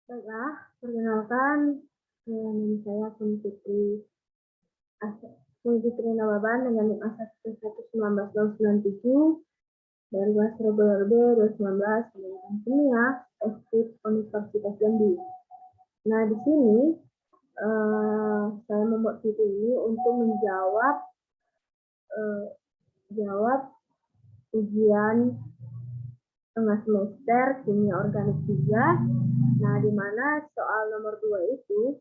Baiklah, perkenalkan, nama saya Pun Fitri Nababan dengan NIM A11997 dari kelas reguler B 2019 pendidikan kimia FKIP Universitas Jambi. Nah, di sini saya membuat video ini untuk menjawab ujian tengah semester kimia organik 3. Nah, di mana soal nomor 2 itu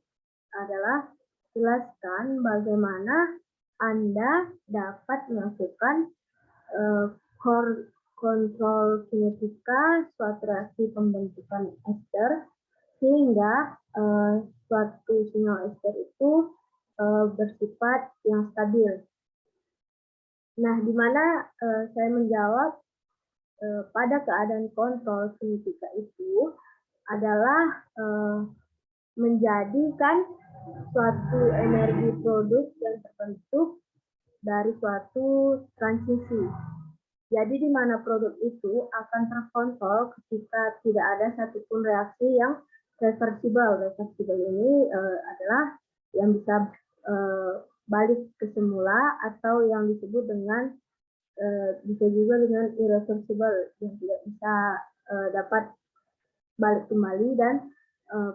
adalah jelaskan bagaimana Anda dapat melakukan kontrol kinetika suatu reaksi pembentukan ester sehingga suatu sinyal ester itu bersifat yang stabil. Nah, di mana saya menjawab pada keadaan kontrol kinetika itu adalah menjadikan suatu energi produk yang terbentuk dari suatu transisi. Jadi di mana produk itu akan terkontrol ketika tidak ada satupun reaksi yang reversibel. Reversibel ini adalah yang bisa balik ke semula atau yang disebut dengan bisa juga dengan irreversible yang tidak bisa dapat balik kembali dan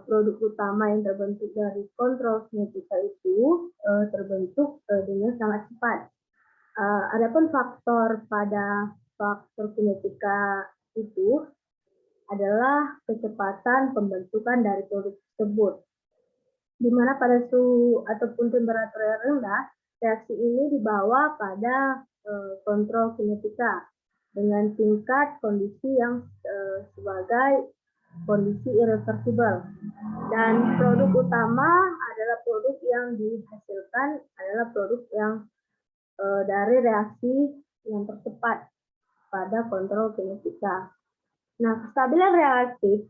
produk utama yang terbentuk dari kontrol kinetika itu terbentuk dengan sangat cepat. Adapun faktor pada faktor kinetika itu adalah kecepatan pembentukan dari produk tersebut. Di mana pada suhu ataupun temperatur yang rendah, reaksi ini dibawa pada kontrol kinetika dengan tingkat kondisi yang sebagai kondisi irreversible. Dan produk utama adalah produk yang dihasilkan adalah produk yang dari reaksi yang tercepat pada kontrol kinetika. Nah, kestabilan relatif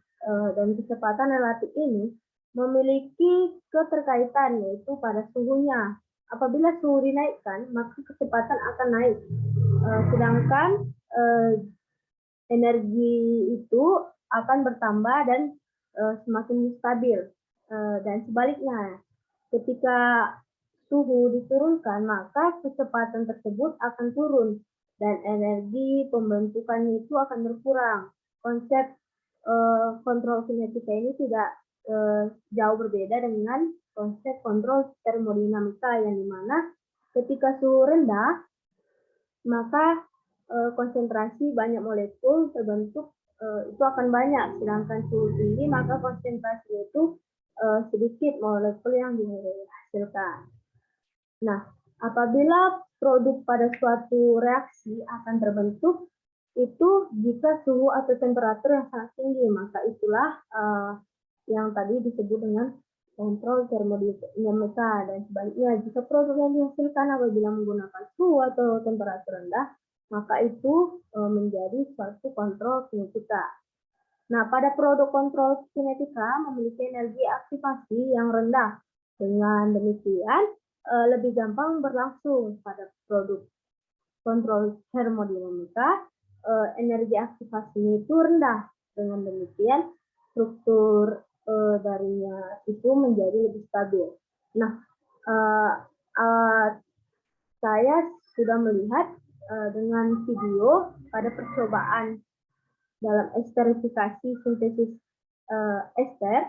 dan kecepatan relatif ini memiliki keterkaitan yaitu pada suhunya. Apabila suhu dinaikkan, maka kecepatan akan naik. Sedangkan energi itu akan bertambah dan semakin stabil. Dan sebaliknya, ketika suhu diturunkan, maka kecepatan tersebut akan turun dan energi pembentukannya itu akan berkurang. Konsep kontrol kinetika ini tidak jauh berbeda dengan konsep kontrol termodinamika yang dimana ketika suhu rendah, maka konsentrasi banyak molekul terbentuk itu akan banyak, sedangkan suhu tinggi maka konsentrasinya itu sedikit molekul yang dihasilkan. Nah, apabila produk pada suatu reaksi akan terbentuk itu jika suhu atau temperatur yang sangat tinggi, maka itulah yang tadi disebut dengan kontrol termodinamika. Dan sebaliknya, jika produk yang dihasilkan apabila menggunakan suhu atau temperatur rendah, maka itu menjadi suatu kontrol kinetika. Nah, pada produk kontrol kinetika memiliki energi aktivasi yang rendah. Dengan demikian, lebih gampang berlangsung. Pada produk kontrol termodinamika, energi aktivasinya itu rendah. Dengan demikian, struktur darinya itu menjadi lebih stabil. Nah, saya sudah melihat dengan video pada percobaan dalam esterifikasi sintesis ester.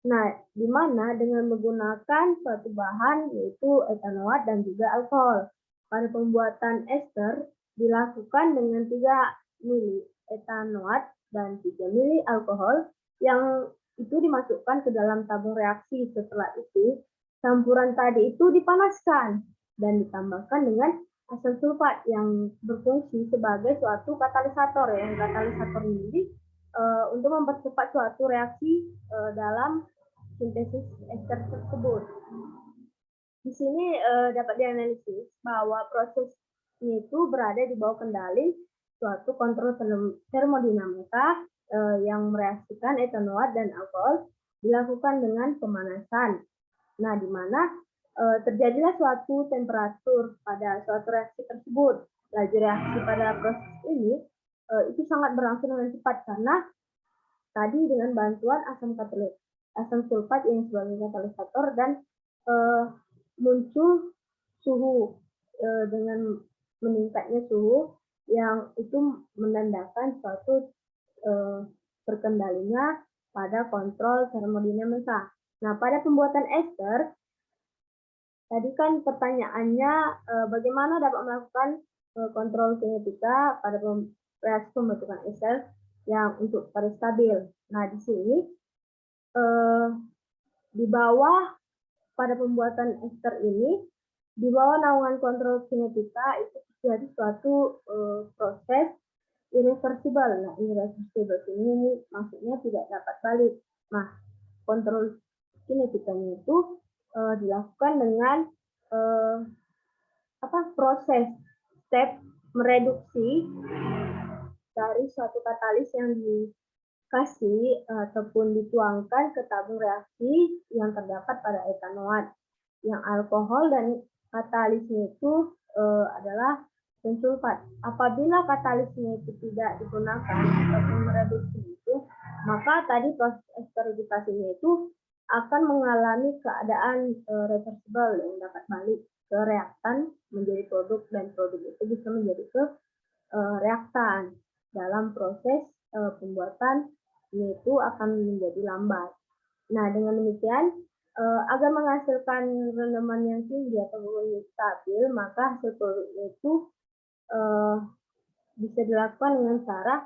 Nah, di mana dengan menggunakan suatu bahan yaitu etanoat dan juga alkohol. Pada pembuatan ester dilakukan dengan 3 mili etanoat dan 3 mili alkohol yang itu dimasukkan ke dalam tabung reaksi. Setelah itu, campuran tadi itu dipanaskan dan ditambahkan dengan asam sulfat yang berfungsi sebagai suatu katalisator. Yang katalisator ini untuk mempercepat suatu reaksi dalam sintesis ester tersebut. Di sini dapat dianalisis bahwa prosesnya itu berada di bawah kendali suatu kontrol termodinamika yang mereaksikan etanoat dan alkohol dilakukan dengan pemanasan. Nah, di mana terjadilah suatu temperatur pada suatu reaksi tersebut. Laju reaksi pada proses ini itu sangat berlangsung dengan cepat karena tadi dengan bantuan asam sulfat yang sebagai katalisator dan muncul suhu dengan meningkatnya suhu yang itu menandakan suatu terkendalinya pada kontrol termodinamika. Nah, pada pembuatan ester, tadi kan pertanyaannya bagaimana dapat melakukan kontrol kinetika pada reaksi pembentukan ester yang untuk pada stabil. Nah, di sini di bawah pada pembuatan ester ini, di bawah naungan kontrol kinetika itu terjadi suatu proses irreversible. Nah, irreversible ini maksudnya tidak dapat balik. Nah, kontrol kinetikanya itu dilakukan dengan proses step mereduksi dari suatu katalis yang dikasih ataupun dituangkan ke tabung reaksi yang terdapat pada etanoat. Yang alkohol dan katalisnya itu adalah pensulfat. Apabila katalisnya itu tidak digunakan ataupun mereduksi itu, maka tadi proses esterifikasinya itu akan mengalami keadaan reversible yang dapat balik ke reaktan menjadi produk, dan produk itu bisa menjadi ke reaktan. Dalam proses pembuatan ini itu akan menjadi lambat. Nah, dengan demikian agar menghasilkan rendaman yang tinggi atau volume stabil, maka hasil produknya itu bisa dilakukan dengan cara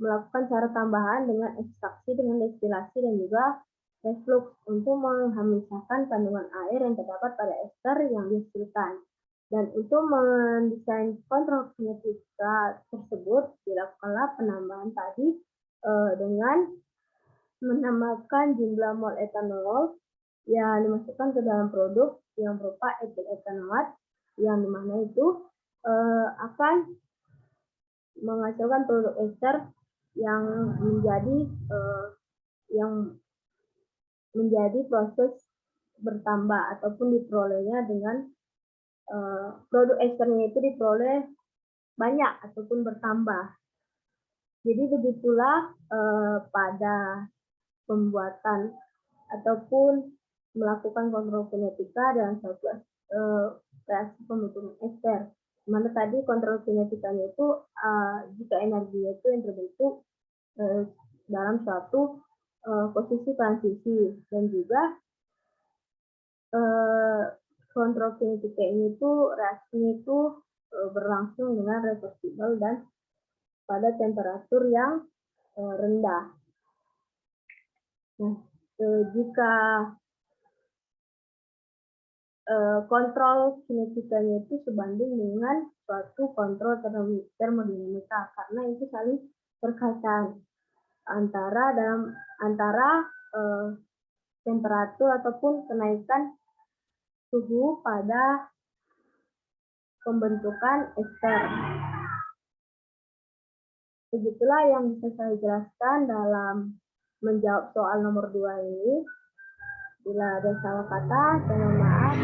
melakukan cara tambahan dengan ekstraksi, dengan destilasi, dan juga reflux untuk memisahkan kandungan air yang terdapat pada ester yang dihasilkan. Dan untuk mendesain kontrol kinetika tersebut, dilakukanlah penambahan tadi dengan menambahkan jumlah mol etanol yang dimasukkan ke dalam produk yang berupa etil etanoat, yang dimana itu akan menghasilkan produk ester yang menjadi proses bertambah ataupun diperolehnya dengan produk esternya itu diperoleh banyak ataupun bertambah. Jadi begitulah pada pembuatan ataupun melakukan kontrol kinetika dalam suatu reaksi pembentukan ester. Dimana tadi kontrol kinetikanya itu jika energinya itu yang terbentuk dalam suatu posisi transisi, dan juga kontrol kinetika ini tuh reaksinya itu berlangsung dengan reversibel dan pada temperatur yang rendah. Nah, jika kontrol kinetikanya itu sebanding dengan suatu kontrol termodinamika, karena itu saling berkaitan antara temperatur ataupun kenaikan suhu pada pembentukan ester. Begitulah yang bisa saya jelaskan dalam menjawab soal nomor 2 ini. Bila ada salah kata, saya mohon maaf.